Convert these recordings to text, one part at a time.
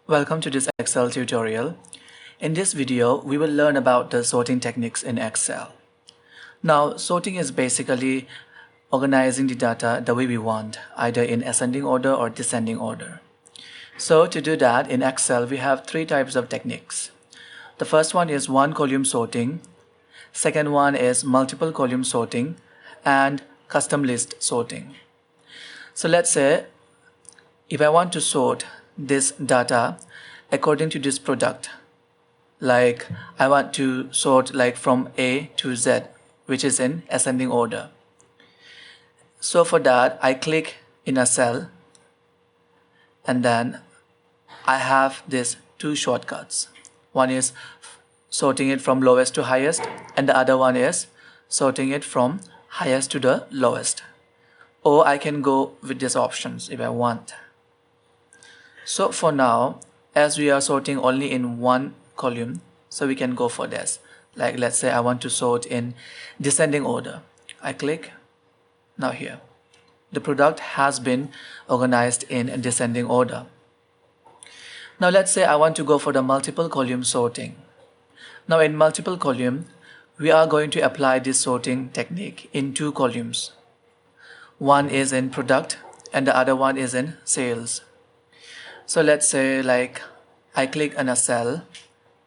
Welcome to this Excel tutorial. In this video, we will learn about the sorting techniques in Excel. Now, sorting is basically organizing the data the way we want, either in ascending order or descending order. So to do that, in Excel, we have three types of techniques. The first one is one column sorting, second one is multiple column sorting, and custom list sorting. So let's say if I want to sort this data according to this product, like I want to sort like from A to Z, which is in ascending order. So for that, I click in a cell and then I have these two shortcuts. One is sorting it from lowest to highest, and the other one is sorting it from highest to the lowest. Or I can go with these options if I want. So for now, as we are sorting only in one column, so we can go for this. Like let's say I want to sort in descending order. I click. Now here, the product has been organized in descending order. Now let's say I want to go for the multiple column sorting. Now in multiple column, we are going to apply this sorting technique in two columns. One is in product and the other one is in sales. So let's say like I click on a cell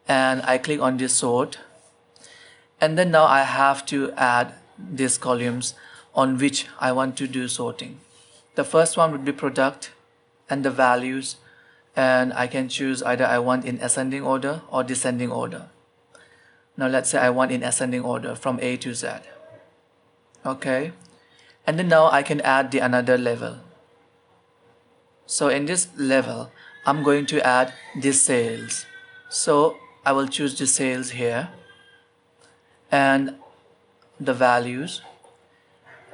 and I click on this sort, and then now I have to add these columns on which I want to do sorting. The first one would be product and the values, and I can choose either I want in ascending order or descending order. Now let's say I want in ascending order from A to Z. Okay, and then now I can add the another level. So in this level, I'm going to add this sales. So I will choose the sales here and the values.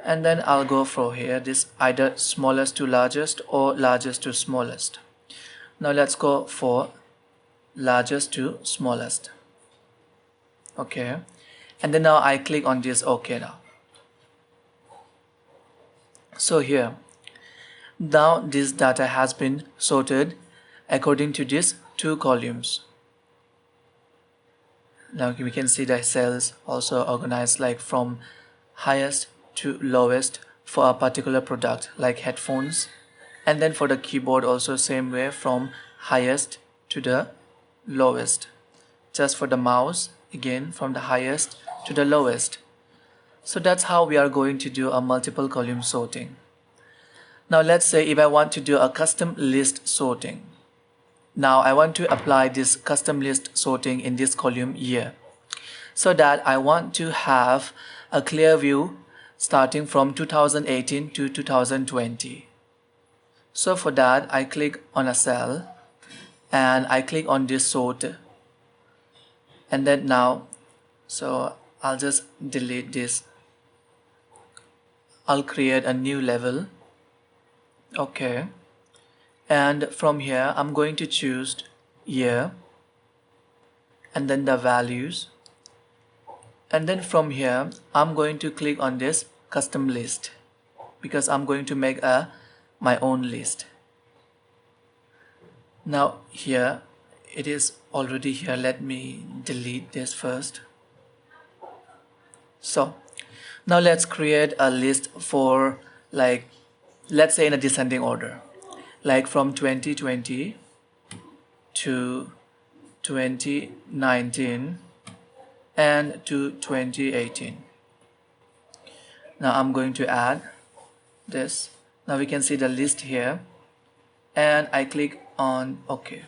And then I'll go for here, this either smallest to largest or largest to smallest. Now let's go for largest to smallest. Okay. And then now I click on this OK now. So here, now this data has been sorted according to these two columns. Now we can see the cells also organized like from highest to lowest for a particular product like headphones, and then for the keyboard also same way from highest to the lowest. Just for the mouse, again from the highest to the lowest. So that's how we are going to do a multiple column sorting. Now let's say if I want to do a custom list sorting. Now I want to apply this custom list sorting in this column here, so that I want to have a clear view starting from 2018 to 2020. So for that, I click on a cell and I click on this sort, and then now, so I'll just delete this. I'll create a new level. Okay, and from here I'm going to choose year and then the values, and then from here I'm going to click on this custom list because I'm going to make my own list. Now here it is already here. Let me delete this first. So now let's create a list for, like, let's say in a descending order, like from 2020 to 2019 and to 2018. Now I'm going to add this. Now we can see the list here and I click on OK.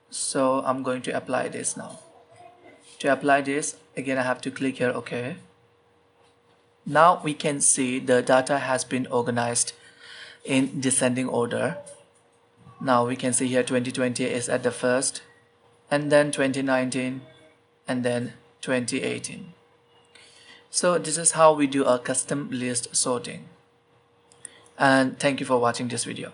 So I'm going to apply this now. To apply this, again I have to click here OK. Now we can see the data has been organized in descending order. Now we can see here 2020 is at the first, and then 2019, and then 2018. So this is how we do a custom list sorting. And thank you for watching this video.